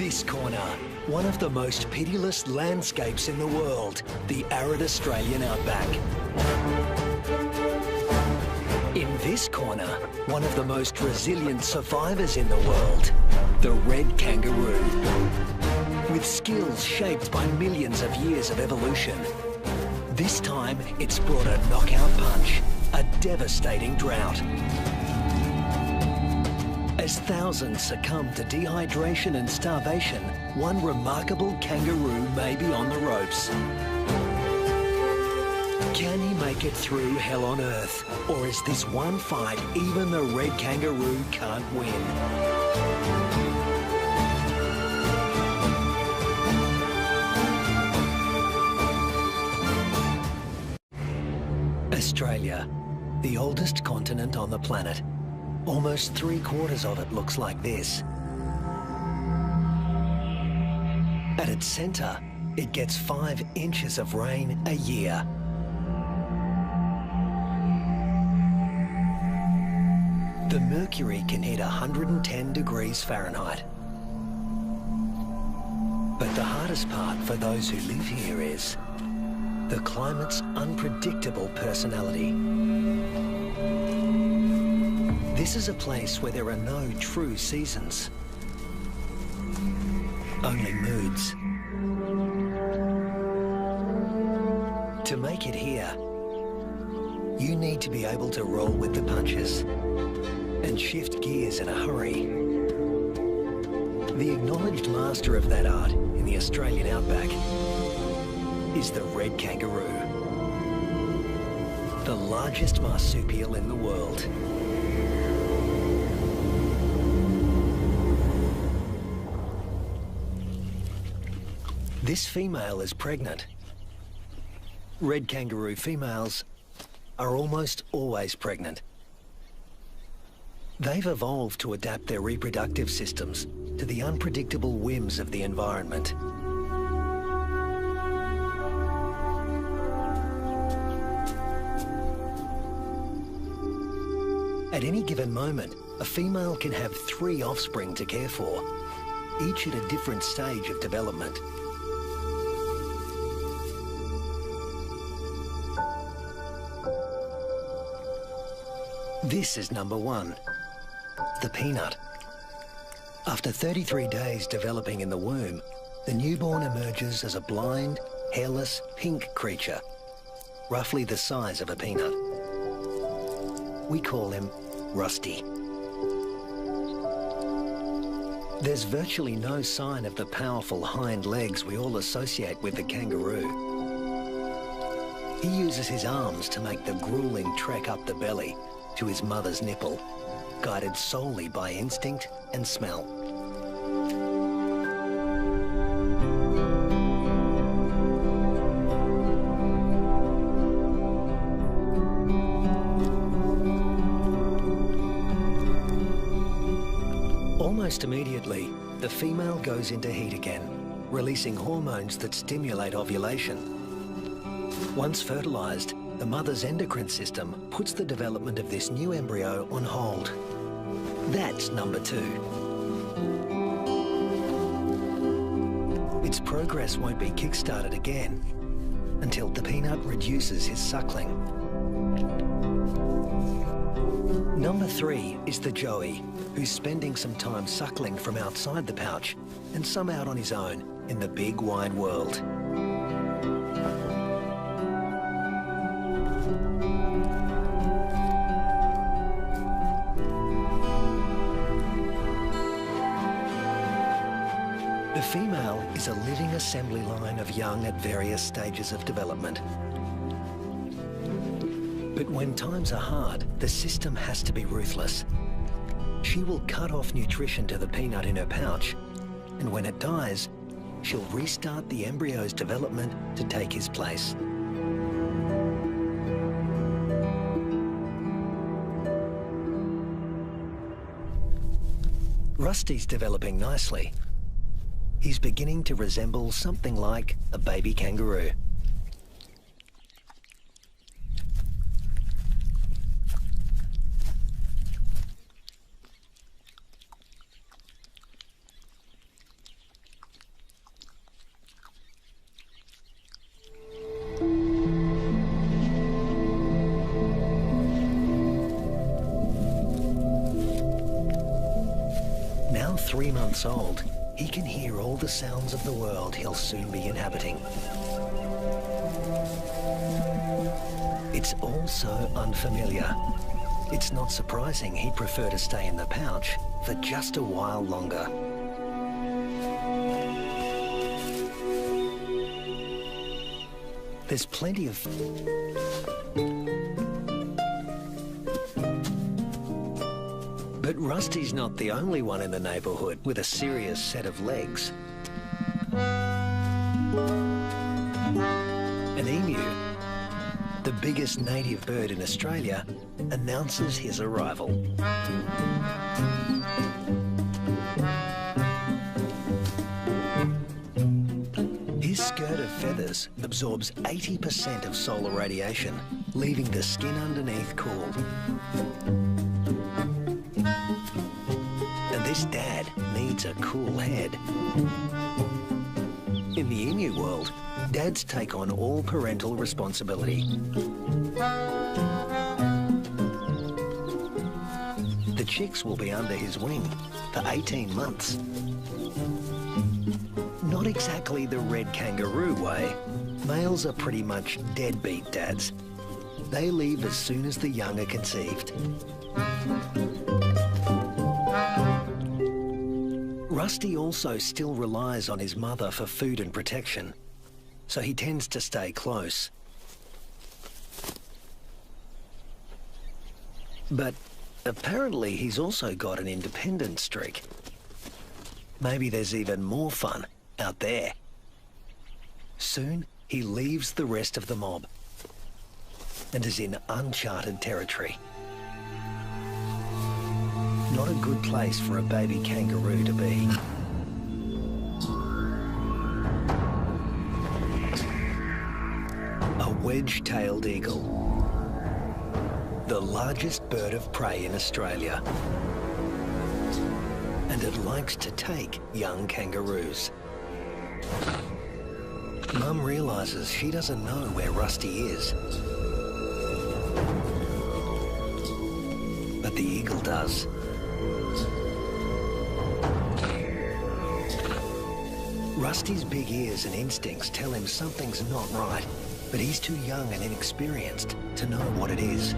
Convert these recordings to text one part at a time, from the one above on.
This corner, one of the most pitiless landscapes in the world, the arid Australian outback. In this corner, one of the most resilient survivors in the world, the red kangaroo. With skills shaped by millions of years of evolution, this time it's brought a knockout punch, a devastating drought. As thousands succumb to dehydration and starvation, one remarkable kangaroo may be on the ropes. Can he make it through hell on earth? Or is this one fight even the red kangaroo can't win? Australia, the oldest continent on the planet. Almost 3/4 of it looks like this. At its centre, it gets 5 inches of rain a year. The mercury can hit 110 degrees Fahrenheit. But the hardest part for those who live here is the climate's unpredictable personality. This is a place where there are no true seasons, only moods. To make it here, you need to be able to roll with the punches and shift gears in a hurry. The acknowledged master of that art in the Australian outback is the red kangaroo, the largest marsupial in the world. This female is pregnant. Red kangaroo females are almost always pregnant. They've evolved to adapt their reproductive systems to the unpredictable whims of the environment. At any given moment, a female can have 3 offspring to care for, each at a different stage of development. This is number 1, the peanut. After 33 days developing in the womb, the newborn emerges as a blind, hairless, pink creature, roughly the size of a peanut. We call him Rusty. There's virtually no sign of the powerful hind legs we all associate with the kangaroo. He uses his arms to make the grueling trek up the belly to his mother's nipple, guided solely by instinct and smell. Almost immediately, the female goes into heat again, releasing hormones that stimulate ovulation. Once fertilized, the mother's endocrine system puts the development of this new embryo on hold. That's number 2. Its progress won't be kick-started again until the peanut reduces his suckling. Number 3 is the joey, who's spending some time suckling from outside the pouch and some out on his own in the big wide world. The female is a living assembly line of young at various stages of development. But when times are hard, the system has to be ruthless. She will cut off nutrition to the peanut in her pouch, and when it dies, she'll restart the embryo's development to take his place. Rusty's developing nicely. He's beginning to resemble something like a baby kangaroo. 3 months old, he can hear all the sounds of the world he'll soon be inhabiting. It's all so unfamiliar. It's not surprising he'd prefer to stay in the pouch for just a while longer. There's plenty of... But Rusty's not the only one in the neighbourhood with a serious set of legs. An emu, the biggest native bird in Australia, announces his arrival. His skirt of feathers absorbs 80% of solar radiation, leaving the skin underneath cool. And this dad needs a cool head. In the emu world, dads take on all parental responsibility. The chicks will be under his wing for 18 months. Not exactly the red kangaroo way. Males are pretty much deadbeat dads. They leave as soon as the young are conceived. Rusty also still relies on his mother for food and protection, so he tends to stay close. But apparently he's also got an independent streak. Maybe there's even more fun out there. Soon he leaves the rest of the mob and is in uncharted territory. Not a good place for a baby kangaroo to be. A wedge-tailed eagle, the largest bird of prey in Australia. And it likes to take young kangaroos. Mum realises she doesn't know where Rusty is. But the eagle does. Rusty's big ears and instincts tell him something's not right, but he's too young and inexperienced to know what it is.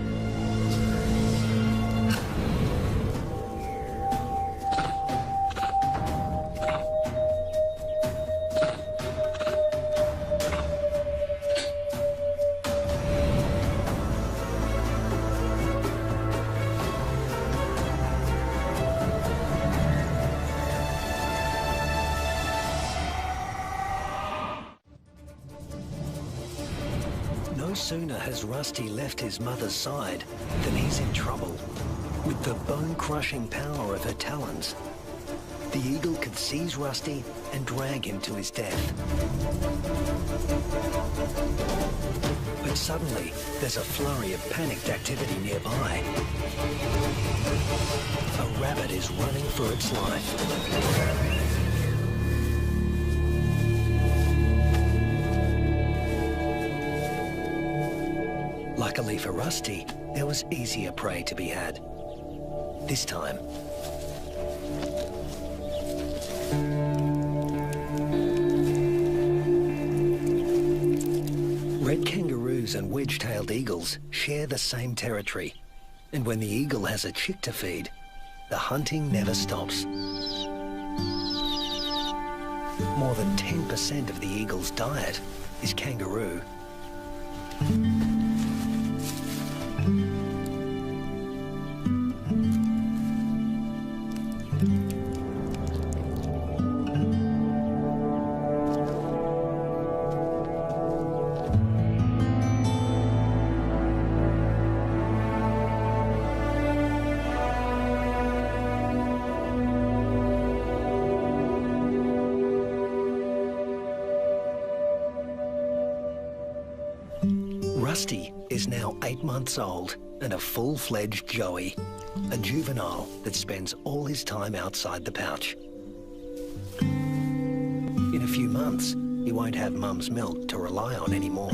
No sooner has Rusty left his mother's side than he's in trouble. With the bone-crushing power of her talons, the eagle could seize Rusty and drag him to his death. But suddenly, there's a flurry of panicked activity nearby. A rabbit is running for its life. Luckily for Rusty, there was easier prey to be had. This time, red kangaroos and wedge-tailed eagles share the same territory. And when the eagle has a chick to feed, the hunting never stops. More than 10% of the eagle's diet is kangaroo. Rusty is now 8 months old and a full-fledged joey, a juvenile that spends all his time outside the pouch. In a few months, he won't have Mum's milk to rely on anymore.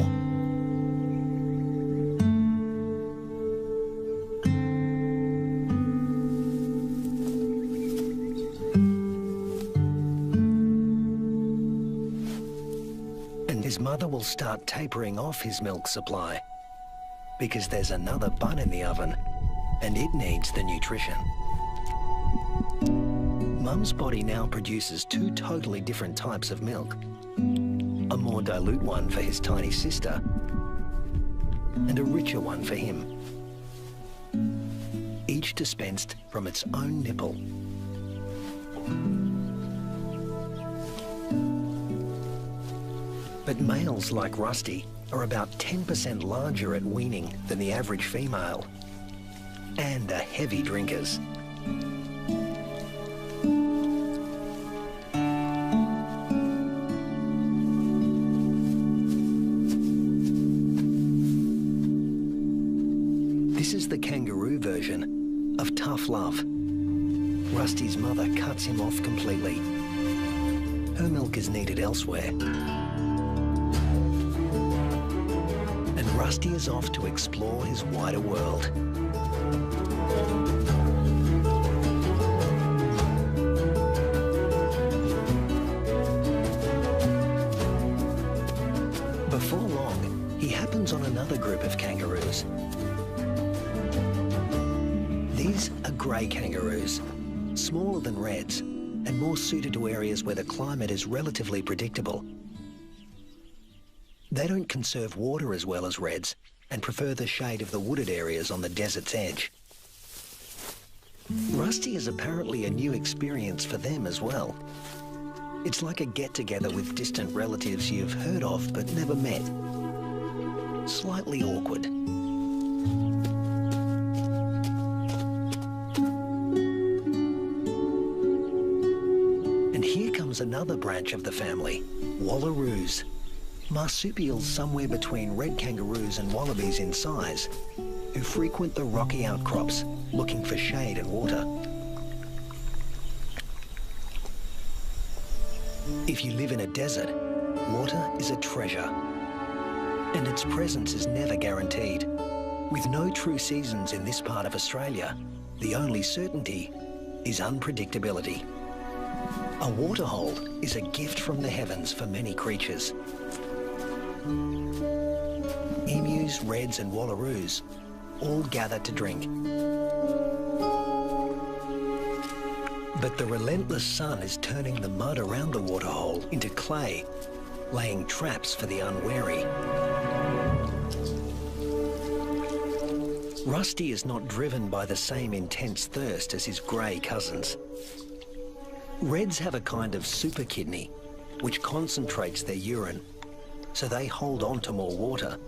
his mother will start tapering off his milk supply because there's another bun in the oven and it needs the nutrition. Mum's body now produces two totally different types of milk. A more dilute one for his tiny sister and a richer one for him. Each dispensed from its own nipple. But males like Rusty are about 10% larger at weaning than the average female and are heavy drinkers. This is the kangaroo version of tough love. Rusty's mother cuts him off completely. Her milk is needed elsewhere. And Rusty is off to explore his wider world. Before long, he happens on another group of kangaroos. These are grey kangaroos, smaller than reds and more suited to areas where the climate is relatively predictable. They don't conserve water as well as reds and prefer the shade of the wooded areas on the desert's edge. Rusty is apparently a new experience for them as well. It's like a get-together with distant relatives you've heard of but never met. Slightly awkward. And here comes another branch of the family, wallaroos. Marsupials somewhere between red kangaroos and wallabies in size, who frequent the rocky outcrops looking for shade and water. If you live in a desert, water is a treasure, and its presence is never guaranteed. With no true seasons in this part of Australia, the only certainty is unpredictability. A waterhole is a gift from the heavens for many creatures. Emus, reds and wallaroos all gather to drink. But the relentless sun is turning the mud around the waterhole into clay, laying traps for the unwary. Rusty is not driven by the same intense thirst as his grey cousins. Reds have a kind of super kidney, which concentrates their urine, so they hold on to more water.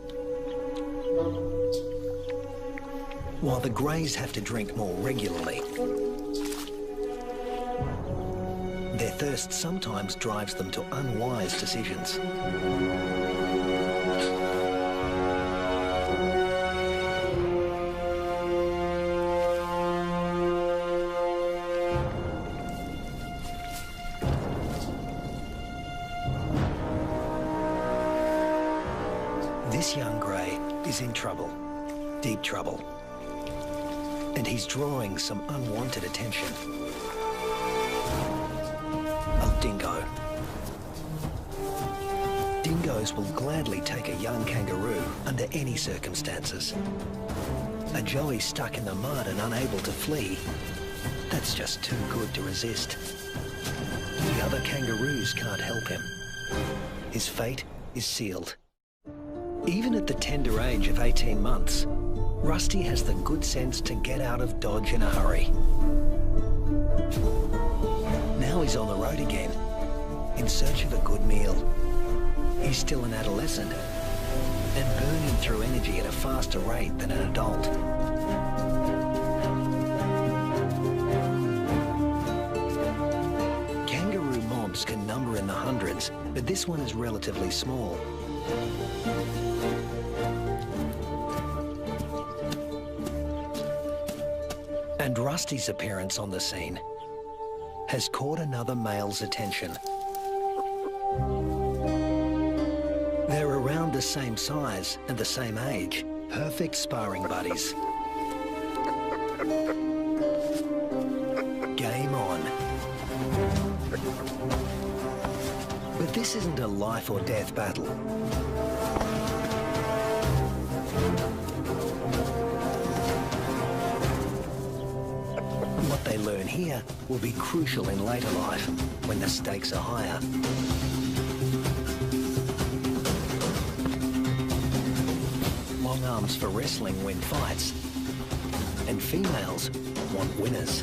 While the greys have to drink more regularly. Their thirst sometimes drives them to unwise decisions. This young grey is in trouble, deep trouble, and he's drawing some unwanted attention. A dingo. Dingoes will gladly take a young kangaroo under any circumstances. A joey stuck in the mud and unable to flee, that's just too good to resist. The other kangaroos can't help him. His fate is sealed. Even at the tender age of 18 months, Rusty has the good sense to get out of Dodge in a hurry. Now he's on the road again, in search of a good meal. He's still an adolescent, and burning through energy at a faster rate than an adult. Kangaroo mobs can number in the hundreds, but this one is relatively small. And Rusty's appearance on the scene has caught another male's attention. They're around the same size and the same age, perfect sparring buddies. Game on. But this This isn't a life or death battle. What they learn here will be crucial in later life, when the stakes are higher. Long arms for wrestling win fights, and females want winners.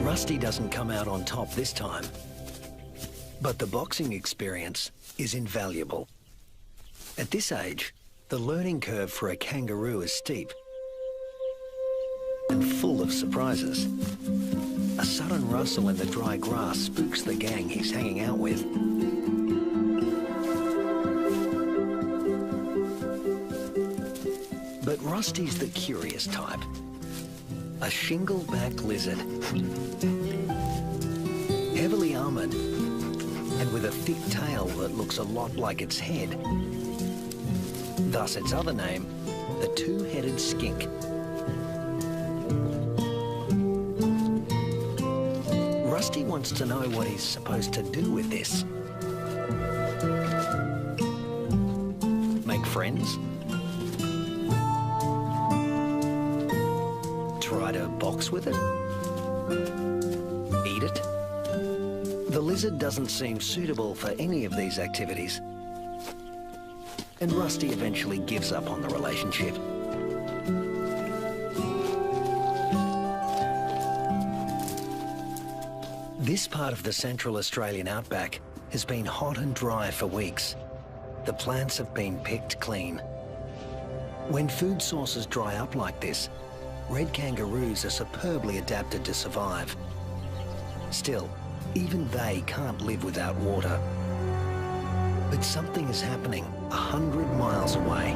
Rusty doesn't come out on top this time, but the boxing experience is invaluable. At this age, the learning curve for a kangaroo is steep and full of surprises. A sudden rustle in the dry grass spooks the gang he's hanging out with. But Rusty's the curious type. A shingle-backed lizard, heavily armoured and with a thick tail that looks a lot like its head. Thus its other name, the two-headed skink. Rusty wants to know what he's supposed to do with this. Make friends? Try to box with it? Eat it? The lizard doesn't seem suitable for any of these activities, and Rusty eventually gives up on the relationship. This part of the Central Australian outback has been hot and dry for weeks. The plants have been picked clean. When food sources dry up like this, red kangaroos are superbly adapted to survive. Still, even they can't live without water. But something is happening 100 miles away.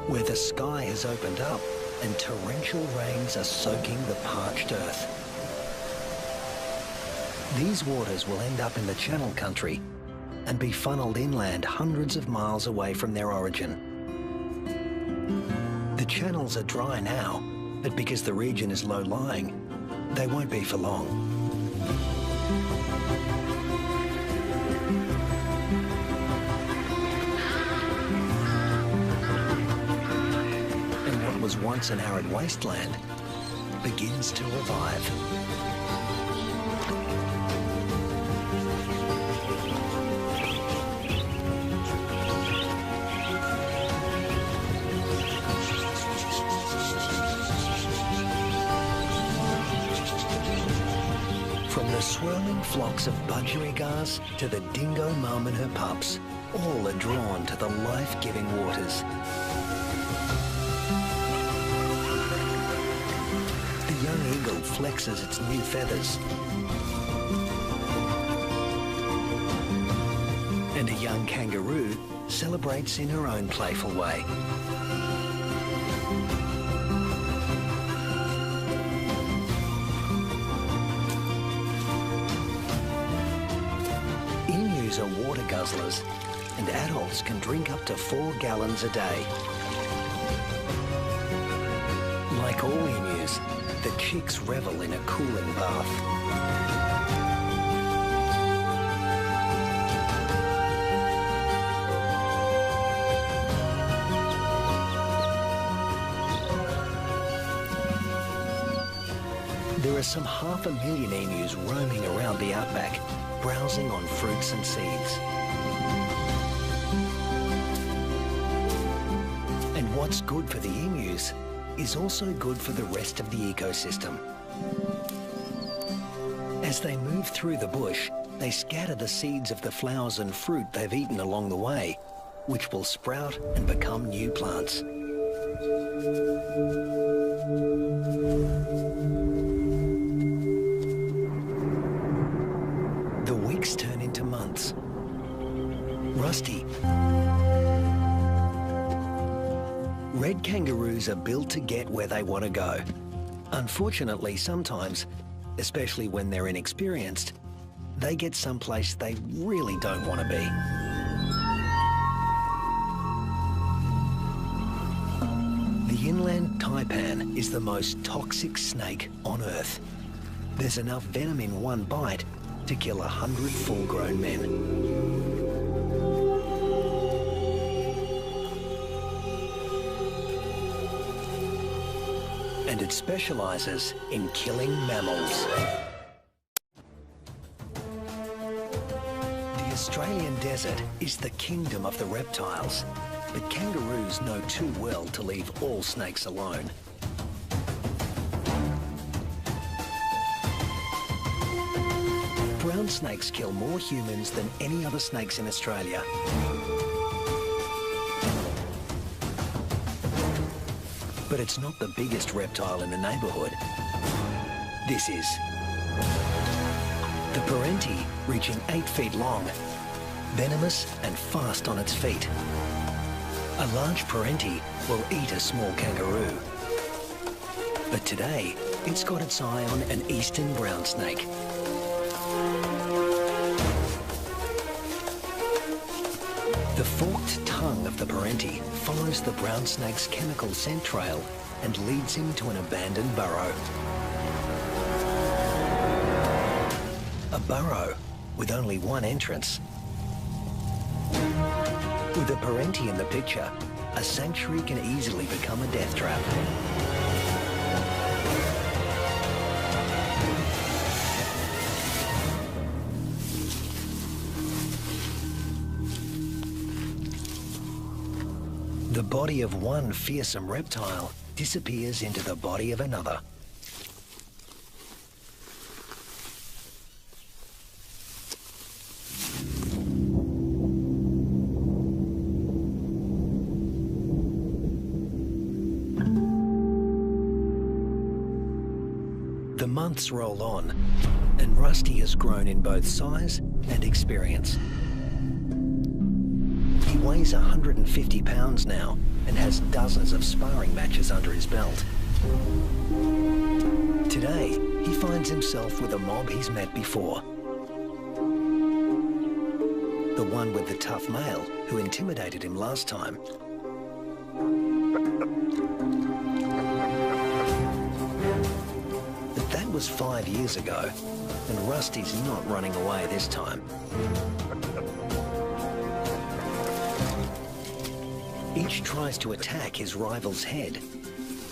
Where the sky has opened up and torrential rains are soaking the parched earth. These waters will end up in the Channel Country and be funneled inland hundreds of miles away from their origin. The channels are dry now, but because the region is low-lying, they won't be for long. And what was once an arid wasteland begins to revive. Swirling flocks of budgerigars to the dingo mum and her pups, all are drawn to the life-giving waters. The young eagle flexes its new feathers, and a young kangaroo celebrates in her own playful way. Are water guzzlers, and adults can drink up to 4 gallons a day. Like all emus, the chicks revel in a cooling bath. There are some 500,000 emus roaming around the outback, browsing on fruits and seeds. And what's good for the emus is also good for the rest of the ecosystem. As they move through the bush, they scatter the seeds of the flowers and fruit they've eaten along the way, which will sprout and become new plants. The weeks turn into months. Rusty Red kangaroos are built to get where they want to go. Unfortunately, sometimes, especially when they're inexperienced, they get someplace they really don't want to be. The inland taipan is the most toxic snake on Earth. There's enough venom in one bite to kill 100 full-grown men. And it specialises in killing mammals. The Australian desert is the kingdom of the reptiles, but kangaroos know too well to leave all snakes alone. Brown snakes kill more humans than any other snakes in Australia. But it's not the biggest reptile in the neighbourhood. This is. The Parenti, reaching 8 feet long, venomous and fast on its feet. A large Parenti will eat a small kangaroo. But today, it's got its eye on an eastern brown snake. The forked tongue of the Parenti follows the brown snake's chemical scent trail and leads him to an abandoned burrow. A burrow with only one entrance. With a Parenti in the picture, a sanctuary can easily become a death trap. The body of one fearsome reptile disappears into the body of another. The months roll on, and Rusty has grown in both size and experience. He weighs 150 pounds now and has dozens of sparring matches under his belt. Today, he finds himself with a mob he's met before. The one with the tough male who intimidated him last time. But that was 5 years ago, and Rusty's not running away this time. Each tries to attack his rival's head.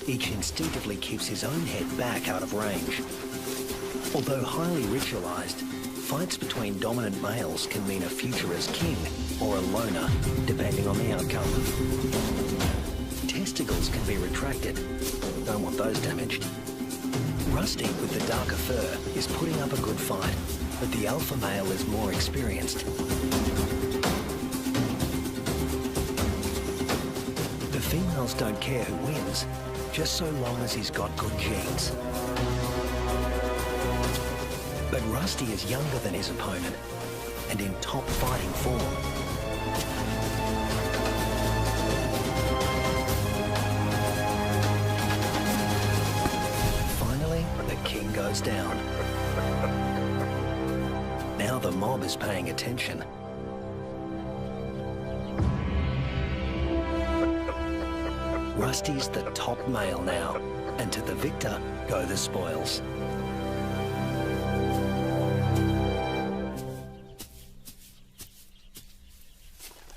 Each instinctively keeps his own head back out of range. Although highly ritualized, fights between dominant males can mean a future as king or a loner, depending on the outcome. Testicles can be retracted. Don't want those damaged. Rusty, with the darker fur, is putting up a good fight, but the alpha male is more experienced. The females don't care who wins, just so long as he's got good genes. But Rusty is younger than his opponent and in top fighting form. Finally, the king goes down. Now the mob is paying attention. Rusty's the top male now, and to the victor go the spoils.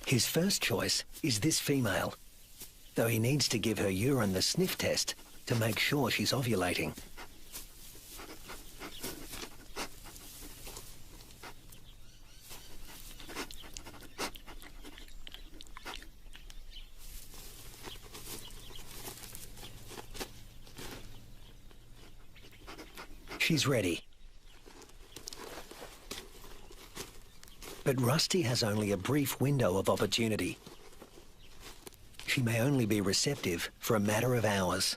His first choice is this female, though he needs to give her urine the sniff test to make sure she's ovulating. She's ready. But Rusty has only a brief window of opportunity. She may only be receptive for a matter of hours.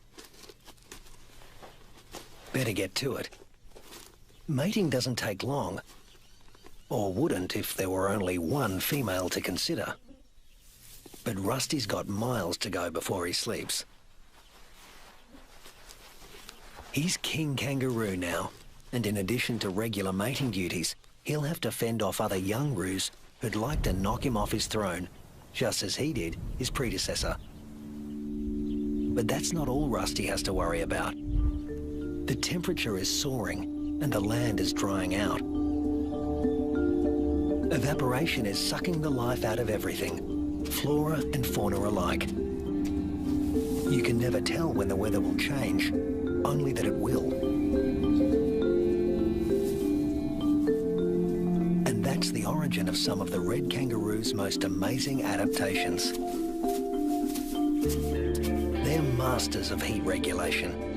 Better get to it. Mating doesn't take long, or wouldn't if there were only one female to consider. But Rusty's got miles to go before he sleeps. He's king kangaroo now, and in addition to regular mating duties, he'll have to fend off other young roos who'd like to knock him off his throne, just as he did his predecessor. But that's not all Rusty has to worry about. The temperature is soaring and the land is drying out. Evaporation is sucking the life out of everything, flora and fauna alike. You can never tell when the weather will change, only that it will. And that's the origin of some of the red kangaroo's most amazing adaptations. They're masters of heat regulation.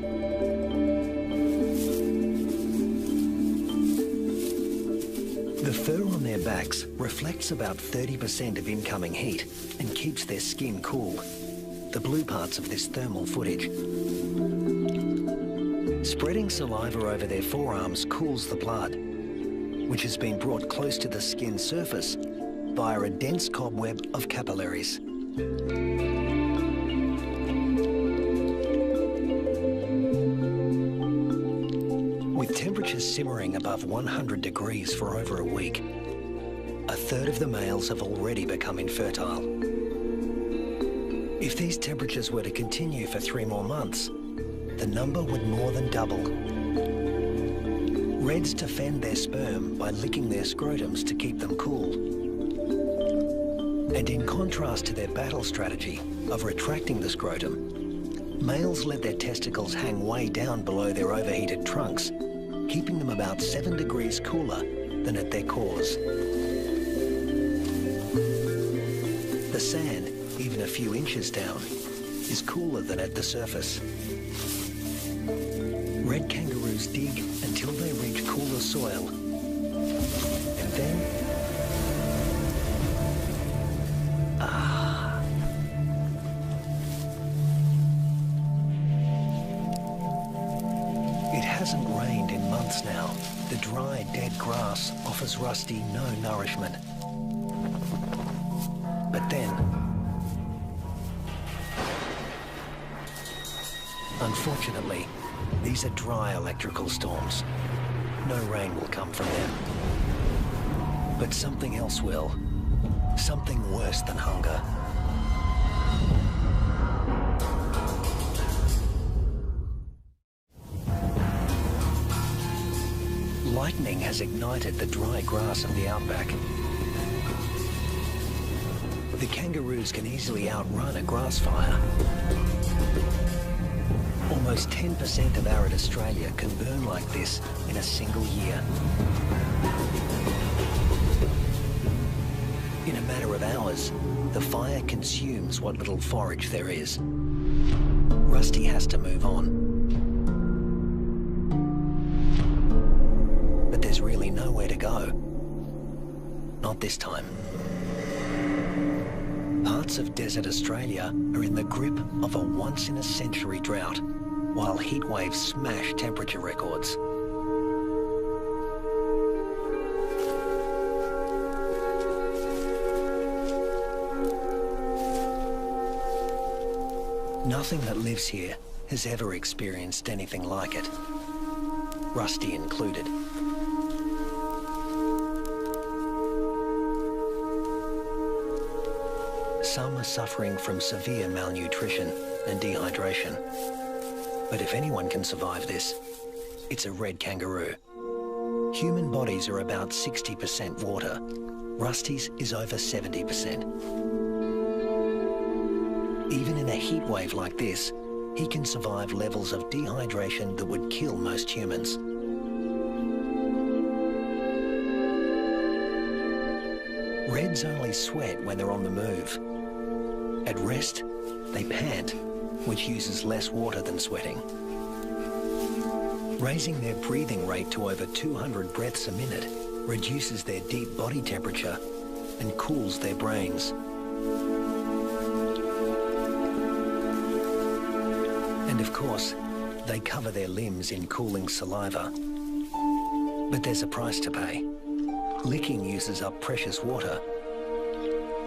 The fur on their backs reflects about 30% of incoming heat and keeps their skin cool, the blue parts of this thermal footage. Spreading saliva over their forearms cools the blood, which has been brought close to the skin surface via a dense cobweb of capillaries. With temperatures simmering above 100 degrees for over a week, a third of the males have already become infertile. If these temperatures were to continue for 3 more months, the number would more than double. Reds defend their sperm by licking their scrotums to keep them cool. And in contrast to their battle strategy of retracting the scrotum, males let their testicles hang way down below their overheated trunks, keeping them about 7 degrees cooler than at their cores. The sand, even a few inches down, is cooler than at the surface. Red kangaroos dig until they reach cooler soil. And then... It hasn't rained in months now. The dry, dead grass offers Rusty no nourishment. But then... Unfortunately, these are dry electrical storms. No rain will come from them. But something else will. Something worse than hunger. Lightning has ignited the dry grass of the outback. The kangaroos can easily outrun a grass fire. Almost 10% of arid Australia can burn like this in a single year. In a matter of hours, the fire consumes what little forage there is. Rusty has to move on. But there's really nowhere to go. Not this time. Parts of desert Australia are in the grip of a once-in-a-century drought, while heat waves smash temperature records. Nothing that lives here has ever experienced anything like it, Rusty included. Some are suffering from severe malnutrition and dehydration. But if anyone can survive this, it's a red kangaroo. Human bodies are about 60% water. Rusty's is over 70%. Even in a heat wave like this, he can survive levels of dehydration that would kill most humans. Reds only sweat when they're on the move. At rest, they pant, which uses less water than sweating. Raising their breathing rate to over 200 breaths a minute reduces their deep body temperature and cools their brains. And of course, they cover their limbs in cooling saliva. But there's a price to pay. Licking uses up precious water.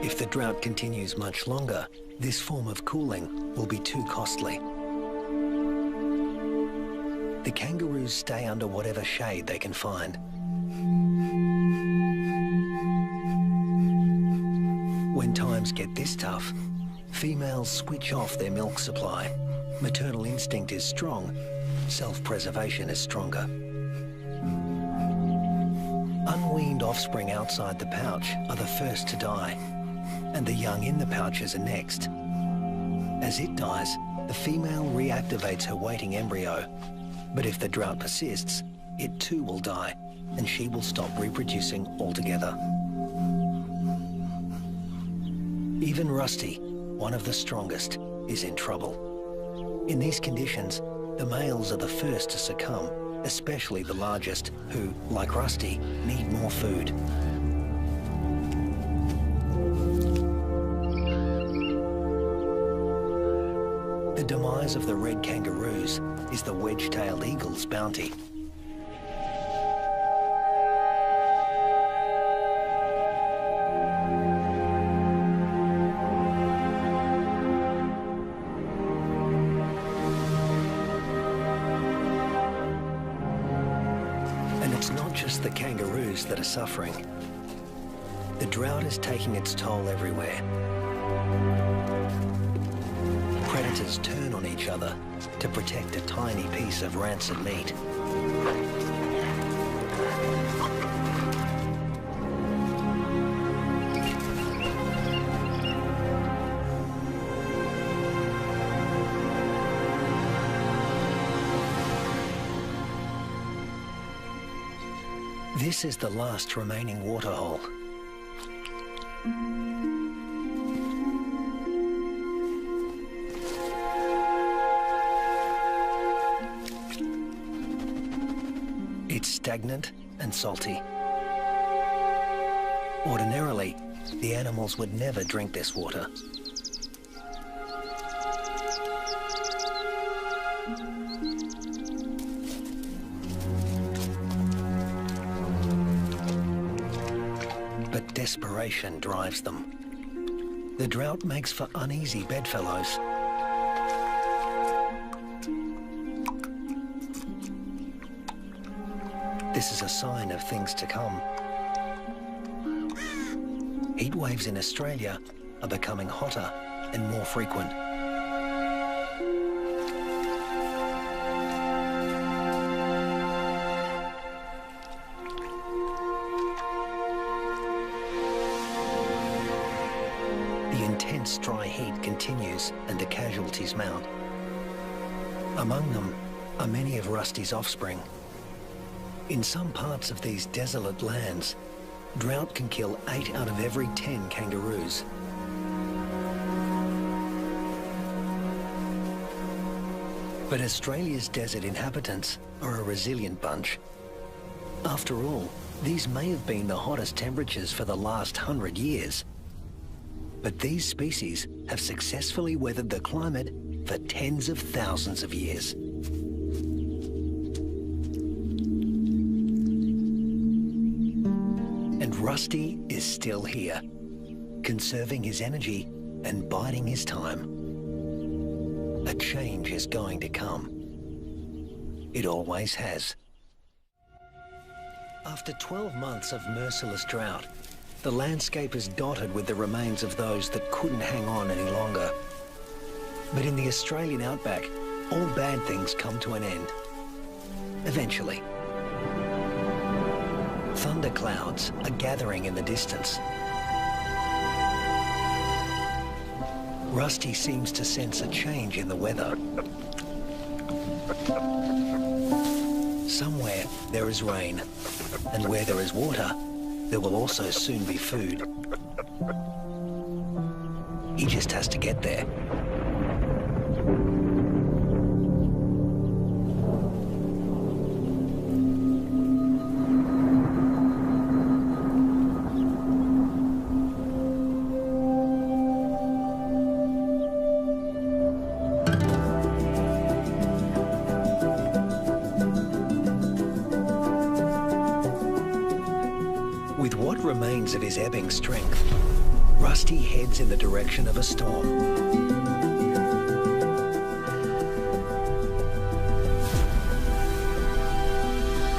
If the drought continues much longer, this form of cooling will be too costly. The kangaroos stay under whatever shade they can find. When times get this tough, females switch off their milk supply. Maternal instinct is strong, self-preservation is stronger. Unweaned offspring outside the pouch are the first to die, and the young in the pouches are next. As it dies, the female reactivates her waiting embryo, but if the drought persists, it too will die, and she will stop reproducing altogether. Even Rusty, one of the strongest, is in trouble. In these conditions, the males are the first to succumb, especially the largest, who, like Rusty, need more food. The demise of the red kangaroos is the wedge-tailed eagle's bounty. And it's not just the kangaroos that are suffering. The drought is taking its toll everywhere. Predators turn on each other to protect a tiny piece of rancid meat. This is the last remaining waterhole. It's stagnant and salty. Ordinarily, the animals would never drink this water. But desperation drives them. The drought makes for uneasy bedfellows. This is a sign of things to come. Heat waves in Australia are becoming hotter and more frequent. The intense dry heat continues and the casualties mount. Among them are many of Rusty's offspring. In some parts of these desolate lands, drought can kill 8 out of every 10 kangaroos. But Australia's desert inhabitants are a resilient bunch. After all, these may have been the hottest temperatures for the last 100 years. But these species have successfully weathered the climate for tens of thousands of years. And Rusty is still here, conserving his energy and biding his time. A change is going to come. It always has. After 12 months of merciless drought, the landscape is dotted with the remains of those that couldn't hang on any longer. But in the Australian outback, all bad things come to an end. Eventually. Thunderclouds are gathering in the distance. Rusty seems to sense a change in the weather. Somewhere there is rain, and where there is water, there will also soon be food. He just has to get there. With what remains of his ebbing strength, Rusty heads in the direction of a storm.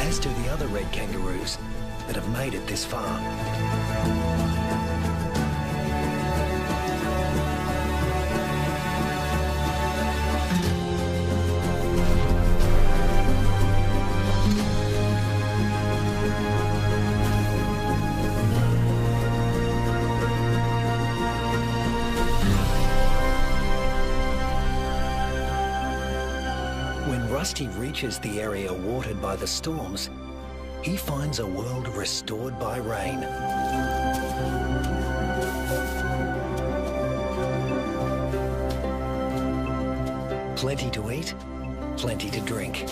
As do the other red kangaroos that have made it this far. When Rusty reaches the area watered by the storms, he finds a world restored by rain. Plenty to eat, plenty to drink.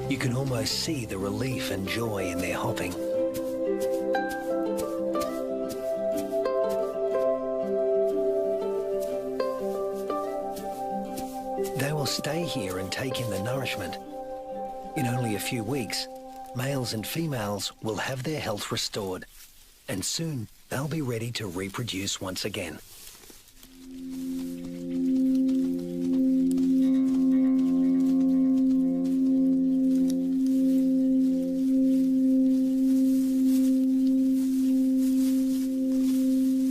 You can almost see the relief and joy in their hopping. They will stay here and take in the nourishment. In only a few weeks, males and females will have their health restored, and soon they'll be ready to reproduce once again.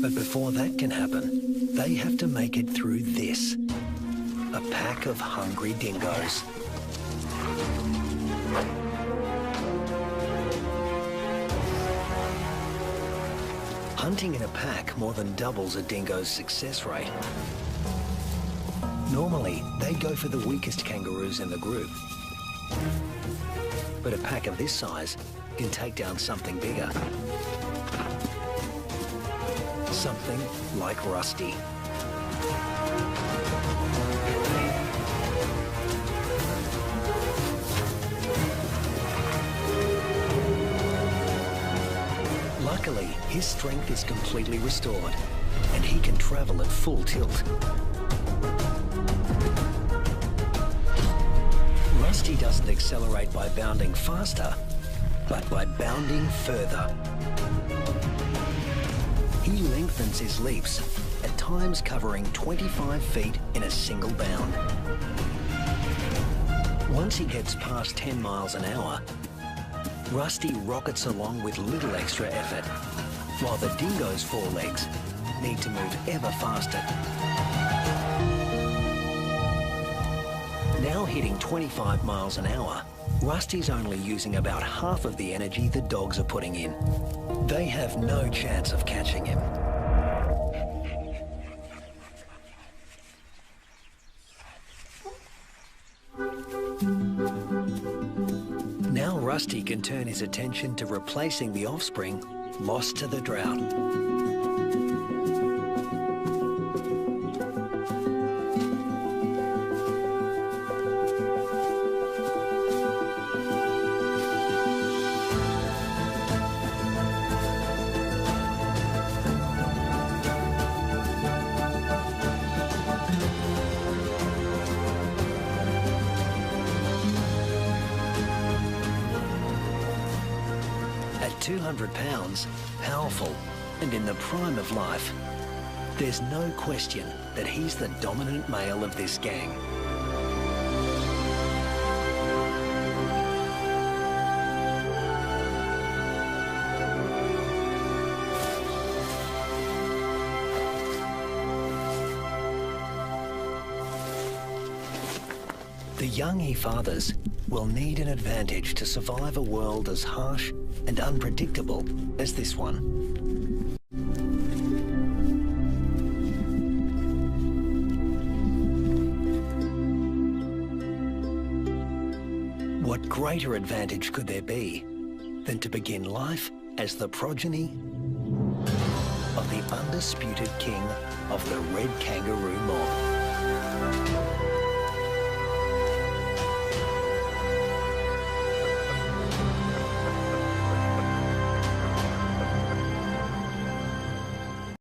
But before that can happen, they have to make it through this. A pack of hungry dingoes. Hunting in a pack more than doubles a dingo's success rate. Normally, they go for the weakest kangaroos in the group. But a pack of this size can take down something bigger. Something like Rusty. Luckily, his strength is completely restored, and he can travel at full tilt. Rusty doesn't accelerate by bounding faster, but by bounding further. He lengthens his leaps, at times covering 25 feet in a single bound. Once he gets past 10 miles an hour, Rusty rockets along with little extra effort, while the dingo's forelegs need to move ever faster. Now hitting 25 miles an hour, Rusty's only using about half of the energy the dogs are putting in. They have no chance of catching him. Now Rusty can turn his attention to replacing the offspring lost to the drought. At 200 pounds, powerful, and in the prime of life, there's no question that he's the dominant male of this gang. The young he-fathers will need an advantage to survive a world as harsh and unpredictable as this one. What greater advantage could there be than to begin life as the progeny of the undisputed king of the red kangaroo mob?